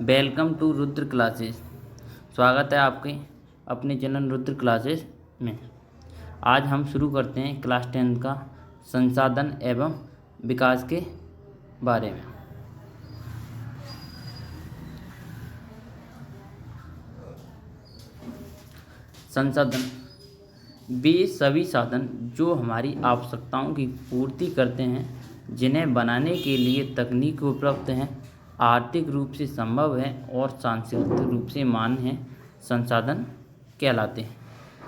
Welcome to Rudra classes. स्वागत है आपके अपने चैनल रुद्र क्लासेस में। आज हम शुरू करते हैं क्लास 10 का संसाधन एवं विकास के बारे में। संसाधन वे सभी साधन जो हमारी आवश्यकताओं की पूर्ति करते हैं, जिन्हें बनाने के लिए तकनीक उपलब्ध है, आर्थिक रूप से संभव है और सांस्कृतिक रूप से मान्य है, संसाधन कहलाते हैं।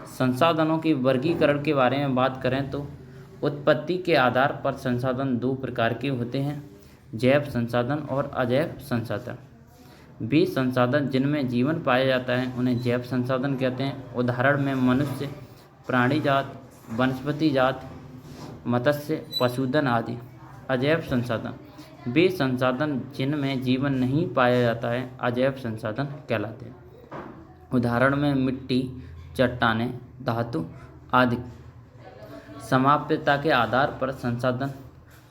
संसाधनों के वर्गीकरण के बारे में बात करें तो उत्पत्ति के आधार पर संसाधन दो प्रकार के होते हैं, जैव संसाधन और अजैव संसाधन। वे संसाधन जिनमें जीवन पाया जाता है उन्हें जैव संसाधन कहते हैं। उदाहरण में मनुष्य, प्राणी जात, वनस्पति जात, मत्स्य, पशुधन आदि। अजैव संसाधन वे संसाधन जिनमें जीवन नहीं पाया जाता है, अजैव संसाधन कहलाते हैं। उदाहरण में मिट्टी, चट्टानें, धातु आदि। समाप्यता के आधार पर संसाधन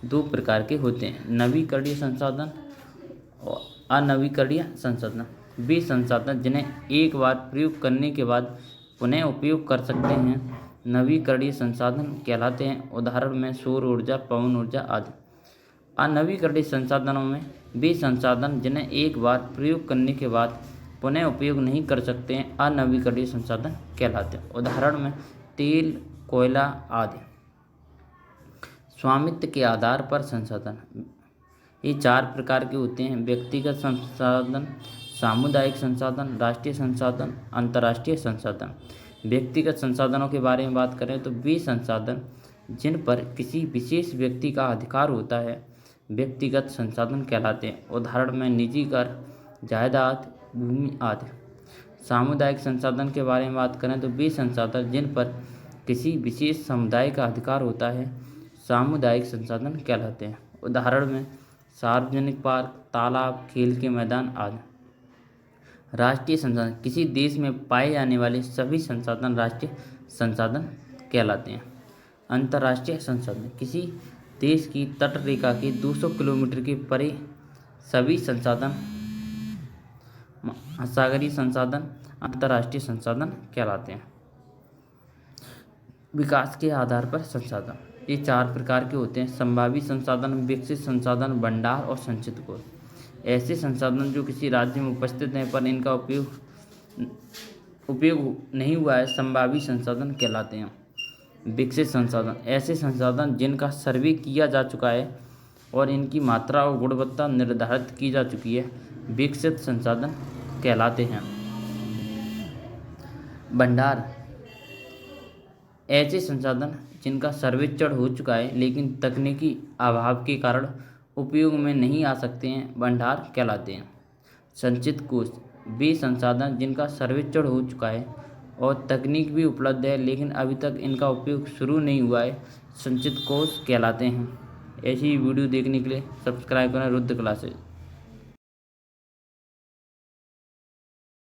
दो प्रकार के होते हैं, नवीकरणीय संसाधन और अनवीकरणीय संसाधन। वे संसाधन जिन्हें एक बार प्रयोग करने के बाद पुनः उपयोग कर सकते हैं, नवीकरणीय संसाधन कहलाते हैं। उदाहरण में सौर ऊर्जा, पवन ऊर्जा आदि। अनवीकरणीय संसाधनों में वे संसाधन जिन्हें एक बार प्रयोग करने के बाद पुनः उपयोग नहीं कर सकते हैं, अनवीकरणीय संसाधन कहलाते हैं। उदाहरण में तेल, कोयला आदि। स्वामित्व के आधार पर संसाधन ये चार प्रकार के होते हैं, व्यक्तिगत संसाधन, सामुदायिक संसाधन, राष्ट्रीय संसाधन, अंतर्राष्ट्रीय संसाधन। व्यक्तिगत संसाधनों के बारे में बात करें तो वे संसाधन जिन पर किसी विशेष व्यक्ति का अधिकार होता है, व्यक्तिगत संसाधन कहलाते हैं। उदाहरण में निजी घर, जायदाद, भूमि आदि। सामुदायिक संसाधन के बारे में बात करें तो वे संसाधन जिन पर किसी विशेष समुदाय का अधिकार होता है, सामुदायिक संसाधन कहलाते हैं। उदाहरण में सार्वजनिक पार्क, तालाब, खेल के मैदान आदि। राष्ट्रीय संसाधन किसी देश में पाए जाने वाले सभी संसाधन राष्ट्रीय संसाधन कहलाते हैं। अंतर्राष्ट्रीय संसाधन किसी देश की तटरेखा के 200 किलोमीटर के परे सभी संसाधन सागरीय संसाधन अंतर्राष्ट्रीय संसाधन कहलाते हैं। विकास के आधार पर संसाधन ये चार प्रकार के होते हैं, संभावी संसाधन, विकसित संसाधन, भंडार और संचित कोष। ऐसे संसाधन जो किसी राज्य में उपस्थित हैं पर इनका उपयोग नहीं हुआ है, संभावी संसाधन कहलाते हैं। विकसित संसाधन ऐसे संसाधन जिनका सर्वे किया जा चुका है और इनकी मात्रा और गुणवत्ता निर्धारित की जा चुकी है, विकसित संसाधन कहलाते हैं। भंडार ऐसे संसाधन जिनका सर्वेक्षण हो चुका है लेकिन तकनीकी अभाव के कारण उपयोग में नहीं आ सकते हैं, भंडार कहलाते हैं। संचित कोष वे संसाधन जिनका सर्वेक्षण हो चुका है और तकनीक भी उपलब्ध है लेकिन अभी तक इनका उपयोग शुरू नहीं हुआ है, संचित कोष कहलाते हैं। ऐसी वीडियो देखने के लिए सब्सक्राइब करें रुद्र क्लासेस।